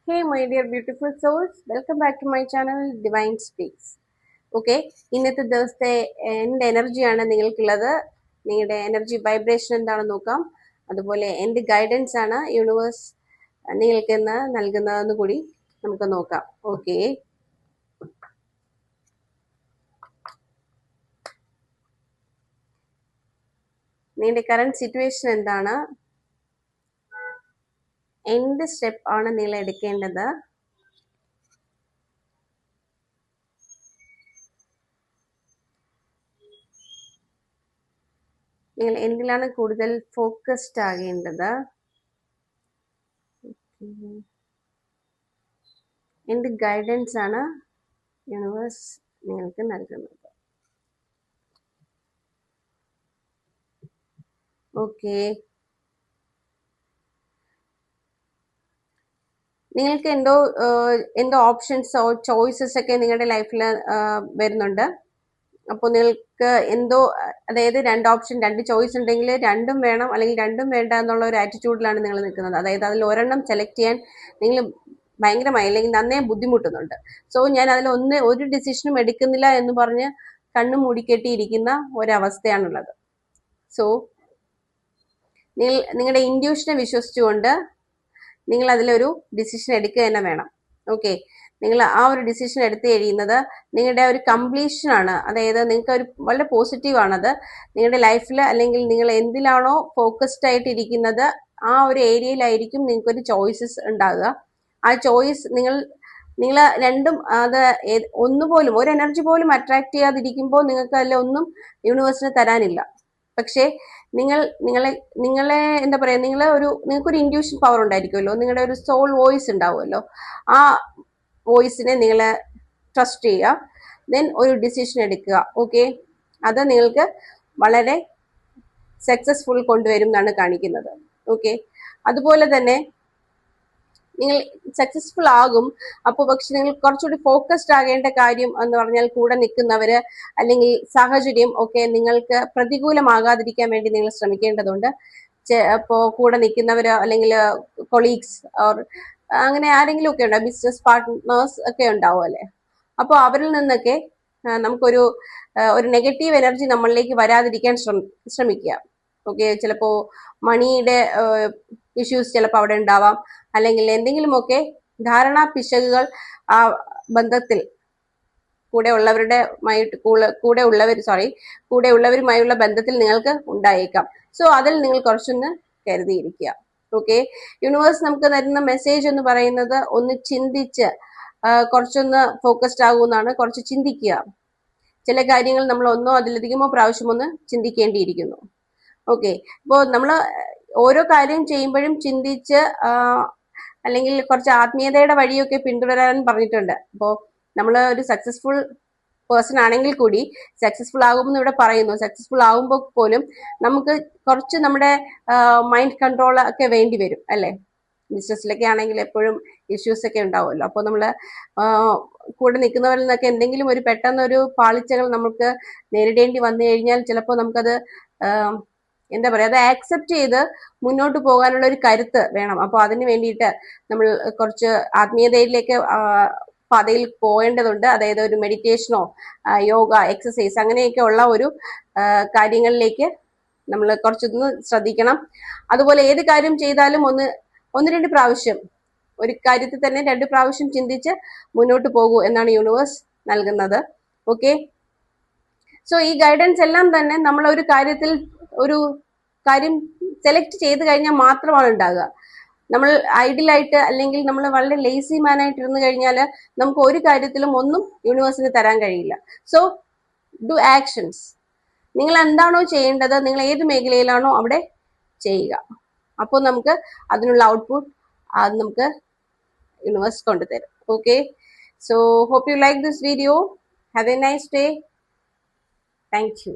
Hey, my dear beautiful souls, welcome back to my channel Divine Speaks. Okay, ഇന്നത്തെ ദിവസത്തെ എൻ്റെ എനർജിയാണ് നിങ്ങൾക്കുള്ളത്. നിങ്ങളുടെ എനർജി വൈബ്രേഷൻ എന്താണെന്ന് നോക്കാം. അതുപോലെ എൻ്റെ ഗൈഡൻസ് ആണ് യൂണിവേഴ്സ് നിങ്ങൾക്ക് ഇന്ന് നൽകുന്നതെന്ന് കൂടി നമുക്ക് നോക്കാം. ഓക്കെ, നിങ്ങളുടെ കറണ്ട് സിറ്റുവേഷൻ എന്താണ്, എന്ത് സ്റ്റെപ്പ് ആണ് നിങ്ങൾ എടുക്കേണ്ടത്, നിങ്ങൾ എന്തിലാണ് കൂടുതൽ ഫോക്കസ്ഡ് ആകേണ്ടത്, എന്ത് ഗൈഡൻസ് ആണ് യൂണിവേഴ്സ് നിങ്ങൾക്ക് നൽകുന്നത്. ഓക്കെ, നിങ്ങൾക്ക് എന്തോ ഓപ്ഷൻസോ ചോയ്സസ് ഒക്കെ നിങ്ങളുടെ ലൈഫിൽ വരുന്നുണ്ട്. അപ്പോൾ നിങ്ങൾക്ക് അതായത് രണ്ട് ഓപ്ഷൻ, രണ്ട് ചോയ്സ് ഉണ്ടെങ്കിൽ രണ്ടും വേണം അല്ലെങ്കിൽ രണ്ടും വേണ്ട എന്നുള്ള ഒരു ആറ്റിറ്റ്യൂഡിലാണ് നിങ്ങൾ നിൽക്കുന്നത്. അതായത് അതിൽ ഒരെണ്ണം സെലക്ട് ചെയ്യാൻ നിങ്ങൾ ഭയങ്കരമായി അല്ലെങ്കിൽ നന്നേ ബുദ്ധിമുട്ടുന്നുണ്ട്. സോ ഞാൻ അതിൽ ഒരു ഡിസിഷനും എടുക്കുന്നില്ല എന്ന് പറഞ്ഞ് കണ്ണു മൂടിക്കെട്ടിയിരിക്കുന്ന ഒരവസ്ഥയാണുള്ളത്. സോ നിങ്ങളുടെ ഇൻഡ്യൂഷനെ വിശ്വസിച്ചുകൊണ്ട് നിങ്ങൾ അതിലൊരു ഡിസിഷൻ എടുക്കുക തന്നെ വേണം. ഓക്കെ, നിങ്ങൾ ആ ഒരു ഡിസിഷൻ എടുത്തു കഴിയുന്നത് നിങ്ങളുടെ ഒരു കംപ്ലീഷൻ ആണ്. അതായത് നിങ്ങൾക്ക് വളരെ പോസിറ്റീവ് ആണത്. നിങ്ങളുടെ ലൈഫിൽ അല്ലെങ്കിൽ നിങ്ങൾ എന്തിലാണോ ഫോക്കസ്ഡ് ആയിട്ട് ഇരിക്കുന്നത് ആ ഒരു ഏരിയയിലായിരിക്കും നിങ്ങൾക്കൊരു ചോയ്സസ് ഉണ്ടാകുക. ആ ചോയ്സ് നിങ്ങൾ രണ്ടും അത് ഒന്നുപോലും ഒരു എനർജി പോലും അട്രാക്ട് ചെയ്യാതിരിക്കുമ്പോൾ നിങ്ങൾക്ക് അതിൽ ഒന്നും യൂണിവേഴ്സിന് തരാനില്ല. പക്ഷേ നിങ്ങളെ എന്താ പറയാ, നിങ്ങൾക്കൊരു ഇൻഡ്യൂഷൻ പവർ ഉണ്ടായിരിക്കുമല്ലോ, നിങ്ങളുടെ ഒരു സോൾ വോയിസ് ഉണ്ടാവുമല്ലോ. ആ വോയിസിനെ നിങ്ങൾ ട്രസ്റ്റ് ചെയ്യുക, ദെൻ ഒരു ഡിസിഷൻ എടുക്കുക. ഓക്കെ, അത് നിങ്ങൾക്ക് വളരെ സക്സസ്ഫുൾ കൊണ്ടുവരും എന്നാണ് കാണിക്കുന്നത്. ഓക്കെ, അതുപോലെ തന്നെ നിങ്ങൾ സക്സസ്ഫുൾ ആകും. അപ്പോൾ പക്ഷെ നിങ്ങൾ കുറച്ചുകൂടി ഫോക്കസ്ഡ് ആകേണ്ട കാര്യം എന്ന് പറഞ്ഞാൽ കൂടെ നിൽക്കുന്നവര് അല്ലെങ്കിൽ സാഹചര്യം ഒക്കെ നിങ്ങൾക്ക് പ്രതികൂലമാകാതിരിക്കാൻ വേണ്ടി നിങ്ങൾ ശ്രമിക്കേണ്ടതുണ്ട്. അപ്പോൾ കൂടെ നിൽക്കുന്നവര് അല്ലെങ്കിൽ കൊളീഗ്സ് ഓർ അങ്ങനെ ആരെങ്കിലും ഒക്കെ ഉണ്ടാവും, ബിസിനസ് പാർട്ട്നേഴ്സ് ഒക്കെ ഉണ്ടാവും അല്ലെ. അപ്പോൾ അവരിൽ നിന്നൊക്കെ നമുക്കൊരു നെഗറ്റീവ് എനർജി നമ്മളിലേക്ക് വരാതിരിക്കാൻ ശ്രമിക്കുക. ഓക്കെ, ചിലപ്പോ മണിയുടെ ഇഷ്യൂസ് ചിലപ്പോൾ അവിടെ ഉണ്ടാവാം, അല്ലെങ്കിൽ എന്തെങ്കിലുമൊക്കെ ധാരണാ പിശകുകൾ ആ ബന്ധത്തിൽ കൂടെ ഉള്ളവരുമായുള്ള ബന്ധത്തിൽ നിങ്ങൾക്ക് ഉണ്ടായേക്കാം. സോ അതിൽ നിങ്ങൾ കുറച്ചൊന്ന് കരുതിയിരിക്കുക. ഓക്കെ, യൂണിവേഴ്സ് നമുക്ക് തരുന്ന മെസ്സേജ് എന്ന് പറയുന്നത് ഒന്ന് ചിന്തിച്ച് കുറച്ചൊന്ന് ഫോക്കസ്ഡ് ആകുമെന്നാണ്. കുറച്ച് ചിന്തിക്കുക. ചില കാര്യങ്ങൾ നമ്മൾ ഒന്നോ അതിലധികമോ പ്രാവശ്യം ഒന്ന് ചിന്തിക്കേണ്ടിയിരിക്കുന്നു. ഓക്കെ, ഇപ്പോൾ നമ്മൾ ഓരോ കാര്യം ചെയ്യുമ്പോഴും ചിന്തിച്ച് അല്ലെങ്കിൽ കുറച്ച് ആത്മീയതയുടെ വഴിയൊക്കെ പിന്തുടരാൻ പറഞ്ഞിട്ടുണ്ട്. അപ്പോൾ നമ്മൾ ഒരു സക്സസ്ഫുൾ പേഴ്സൺ ആണെങ്കിൽ കൂടി സക്സസ്ഫുൾ ആകുമെന്ന് ഇവിടെ പറയുന്നു. സക്സസ്ഫുൾ ആകുമ്പോൾ പോലും നമുക്ക് കുറച്ച് നമ്മുടെ മൈൻഡ് കൺട്രോൾ ഒക്കെ വേണ്ടി വരും അല്ലേ. ബിസിനസ്സിലൊക്കെ ആണെങ്കിൽ എപ്പോഴും ഇഷ്യൂസ് ഒക്കെ ഉണ്ടാവുമല്ലോ. അപ്പോൾ നമ്മൾ കൂടെ നിൽക്കുന്നവരിൽ നിന്നൊക്കെ എന്തെങ്കിലും ഒരു പെട്ടെന്നൊരു പാളിച്ചകൾ നമുക്ക് നേരിടേണ്ടി വന്നു കഴിഞ്ഞാൽ ചിലപ്പോൾ നമുക്കത് എന്താ പറയാ, അത് ആക്സെപ്റ്റ് ചെയ്ത് മുന്നോട്ട് പോകാനുള്ള ഒരു കരുത്ത് വേണം. അപ്പോൾ അതിന് വേണ്ടിയിട്ട് നമ്മൾ കുറച്ച് ആത്മീയതയിലേക്ക് പാതയിൽ പോകേണ്ടതുണ്ട്. അതായത് ഒരു മെഡിറ്റേഷനോ യോഗ എക്സസൈസ് അങ്ങനെയൊക്കെ ഉള്ള ഒരു കാര്യങ്ങളിലേക്ക് നമ്മൾ കുറച്ചൊന്ന് ശ്രദ്ധിക്കണം. അതുപോലെ ഏത് കാര്യം ചെയ്താലും ഒന്ന് രണ്ട് പ്രാവശ്യം ഒരു കാര്യത്തിൽ തന്നെ 2 പ്രാവശ്യം ചിന്തിച്ച് മുന്നോട്ട് പോകൂ എന്നാണ് യൂണിവേഴ്സ് നൽകുന്നത്. ഓക്കെ, സോ ഈ ഗൈഡൻസ് എല്ലാം തന്നെ നമ്മൾ ഒരു കാര്യം സെലക്ട് ചെയ്ത് കഴിഞ്ഞാൽ മാത്രമാണ് ഉണ്ടാകുക. നമ്മൾ ഐഡിയലായിട്ട് അല്ലെങ്കിൽ നമ്മൾ വളരെ ലേസി മാനായിട്ട് ഇരുന്ന് കഴിഞ്ഞാൽ നമുക്ക് ഒരു കാര്യത്തിലും ഒന്നും യൂണിവേഴ്സിന് തരാൻ കഴിയില്ല. So do actions. നിങ്ങൾ എന്താണോ ചെയ്യേണ്ടത്, നിങ്ങൾ ഏത് മേഖലയിലാണോ അവിടെ ചെയ്യുക. അപ്പോൾ നമുക്ക് അതിനുള്ള ഔട്ട്പുട്ട് അത് നമുക്ക് യൂണിവേഴ്സ് കൊണ്ടുതരും. Okay, so hope you like this video. Have a nice day. Thank you.